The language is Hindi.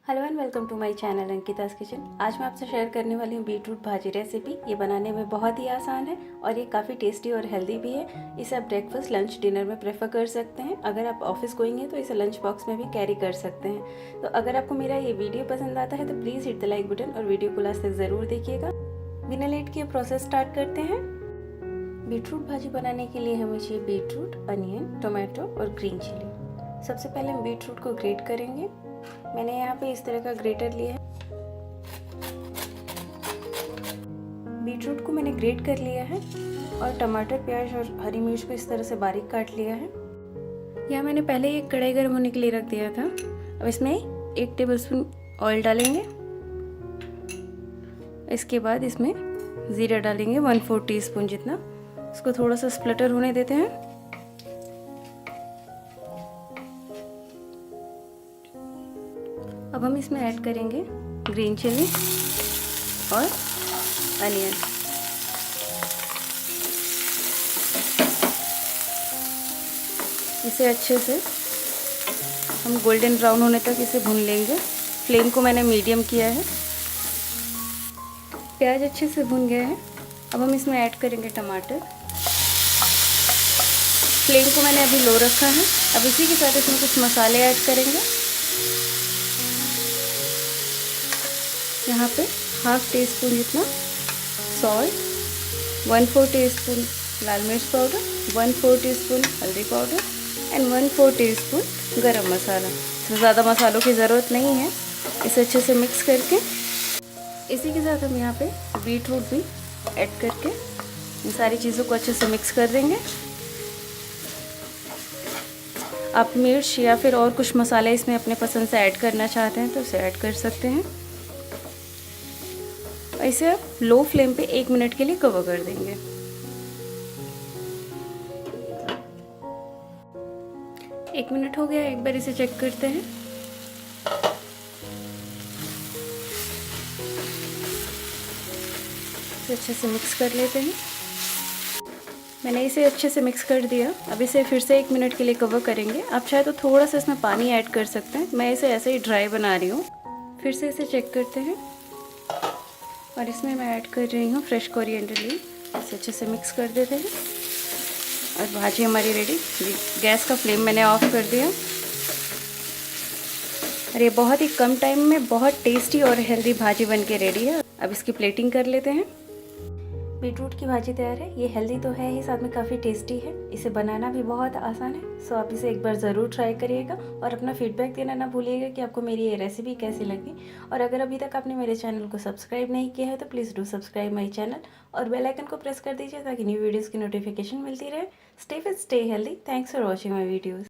Hello and welcome to my channel Ankita's kitchen. आज मैं आपसे शेयर करने वाली हूँ बीटरूट भाजी रेसिपी। ये बनाने में बहुत ही आसान है और ये काफ़ी टेस्टी और हेल्दी भी है। इसे आप ब्रेकफास्ट, लंच, डिनर में प्रेफर कर सकते हैं। अगर आप ऑफिस गोइंग हैं तो इसे लंच बॉक्स में भी कैरी कर सकते हैं। तो अगर आपको मेरा ये वीडियो पसंद आता है तो please hit the like button और वीडियो को लास्ट तक ज़रूर देखिएगा। बिना लेट किए प्रोसेस स्टार्ट करते हैं। बीटरूट भाजी बनाने के लिए हमें चाहिए बीटरूट, अनियन, टोमेटो और ग्रीन चिली। सबसे पहले हम बीटरूट को ग्रेट करेंगे। मैंने यहाँ पे इस तरह का ग्रेटर लिया है। बीटरूट को मैंने ग्रेट कर लिया है और टमाटर, प्याज और हरी मिर्च को इस तरह से बारीक काट लिया है। यहाँ मैंने पहले एक कढ़ाई गर्म होने के लिए रख दिया था। अब इसमें 1 टेबलस्पून ऑयल डालेंगे। इसके बाद इसमें ज़ीरा डालेंगे 1/4 टीस्पून जितना। इसको थोड़ा सा स्प्लटर होने देते हैं। अब हम इसमें ऐड करेंगे ग्रीन चिली और अनियन। इसे अच्छे से हम गोल्डन ब्राउन होने तक इसे भून लेंगे। फ्लेम को मैंने मीडियम किया है। प्याज अच्छे से भून गया है। अब हम इसमें ऐड करेंगे टमाटर। फ्लेम को मैंने अभी लो रखा है। अब इसी के साथ इसमें कुछ मसाले ऐड करेंगे। यहाँ पे 1/2 टीस्पून जितना सॉल्ट, 1/4 टीस्पून लाल मिर्च पाउडर, 1/4 टीस्पून हल्दी पाउडर एंड 1/4 टीस्पून गरम मसाला। इसमें ज़्यादा मसालों की ज़रूरत नहीं है। इसे अच्छे से मिक्स करके इसी के साथ हम यहाँ पे बीटरूट भी ऐड करके इन सारी चीज़ों को अच्छे से मिक्स कर देंगे। आप मिर्च या फिर और कुछ मसाले इसमें अपने पसंद से ऐड करना चाहते हैं तो उसे ऐड कर सकते हैं। इसे आप लो फ्लेम पे 1 मिनट के लिए कवर कर देंगे। एक मिनट हो गया, एक बार इसे चेक करते हैं। इसे अच्छे से मिक्स कर लेते हैं। मैंने इसे अच्छे से मिक्स कर दिया। अब इसे फिर से 1 मिनट के लिए कवर करेंगे। आप चाहे तो थोड़ा सा इसमें पानी ऐड कर सकते हैं। मैं इसे ऐसे ही ड्राई बना रही हूँ। फिर से इसे चेक करते हैं और इसमें मैं ऐड कर रही हूँ फ्रेश कोरिएंडर लीफ। इसे अच्छे से मिक्स कर देते हैं और भाजी हमारी रेडी। गैस का फ्लेम मैंने ऑफ कर दिया और ये बहुत ही कम टाइम में बहुत टेस्टी और हेल्दी भाजी बन के रेडी है। अब इसकी प्लेटिंग कर लेते हैं। बीटरूट की भाजी तैयार है। ये हेल्दी तो है ही, साथ में काफ़ी टेस्टी है। इसे बनाना भी बहुत आसान है। सो आप इसे एक बार ज़रूर ट्राई करिएगा और अपना फीडबैक देना ना भूलिएगा कि आपको मेरी ये रेसिपी कैसी लगी। और अगर अभी तक आपने मेरे चैनल को सब्सक्राइब नहीं किया है तो please do subscribe my channel और बेल आइकन को प्रेस कर दीजिए ताकि न्यू वीडियोज़ की नोटिफिकेशन मिलती रहे। Stay fit, stay healthy. Thanks for watching my videos.